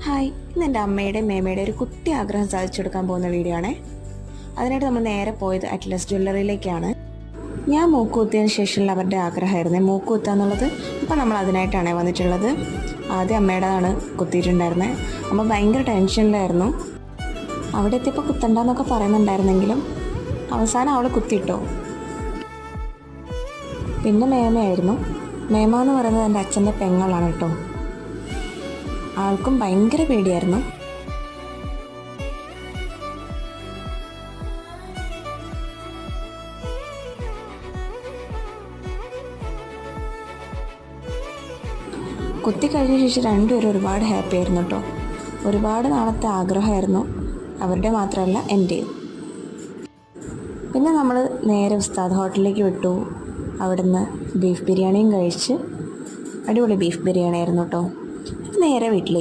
Hi, ഇന്ന് എൻ്റെ അമ്മയുടെയും മേമയുടെ ഒരു കുട്ടി ആഗ്രഹം സാധിച്ചെടുക്കാൻ പോകുന്ന വീഡിയോ ആണേ. അതിനായിട്ട് നമ്മൾ നേരെ പോയത് അറ്റ്ലസ് ജ്വല്ലറിയിലേക്കാണ്. ഞാൻ മൂക്കുകുത്തിയതിന് ശേഷമുള്ള അവരുടെ ആഗ്രഹമായിരുന്നു മൂക്കുകുത്തുക എന്നുള്ളത്. അപ്പോൾ നമ്മൾ അതിനായിട്ടാണ് വന്നിട്ടുള്ളത്. ആദ്യം അമ്മയുടെതാണ് കുത്തിയിട്ടുണ്ടായിരുന്നത്. അമ്മ ഭയങ്കര ടെൻഷനിലായിരുന്നു. അവിടെ എത്തിയപ്പോൾ കുത്തണ്ടെന്നൊക്കെ പറയുന്നുണ്ടായിരുന്നെങ്കിലും അവസാനം അവൾ കുത്തിയിട്ടോ. പിന്നെ മേമയായിരുന്നു. മേമ എന്ന് പറയുന്നത് എൻ്റെ അച്ഛൻ്റെ പെങ്ങളാണ് കേട്ടോ. ആൾക്കും ഭയങ്കര പേടിയായിരുന്നു. കുത്തി കഴിഞ്ഞ ശേഷം രണ്ടുപേരും ഒരുപാട് ഹാപ്പി ആയിരുന്നു കേട്ടോ. ഒരുപാട് നാളത്തെ ആഗ്രഹമായിരുന്നു അവരുടെ മാത്രമല്ല എൻ്റെയും. പിന്നെ നമ്മൾ നേരെ ഉസ്താദ് ഹോട്ടലിലേക്ക് വിട്ടു. അവിടുന്ന് ബീഫ് ബിരിയാണിയും കഴിച്ച്, അടിപൊളി ബീഫ് ബിരിയാണി ആയിരുന്നു കേട്ടോ. നേരെ വീട്ടിലേക്ക്.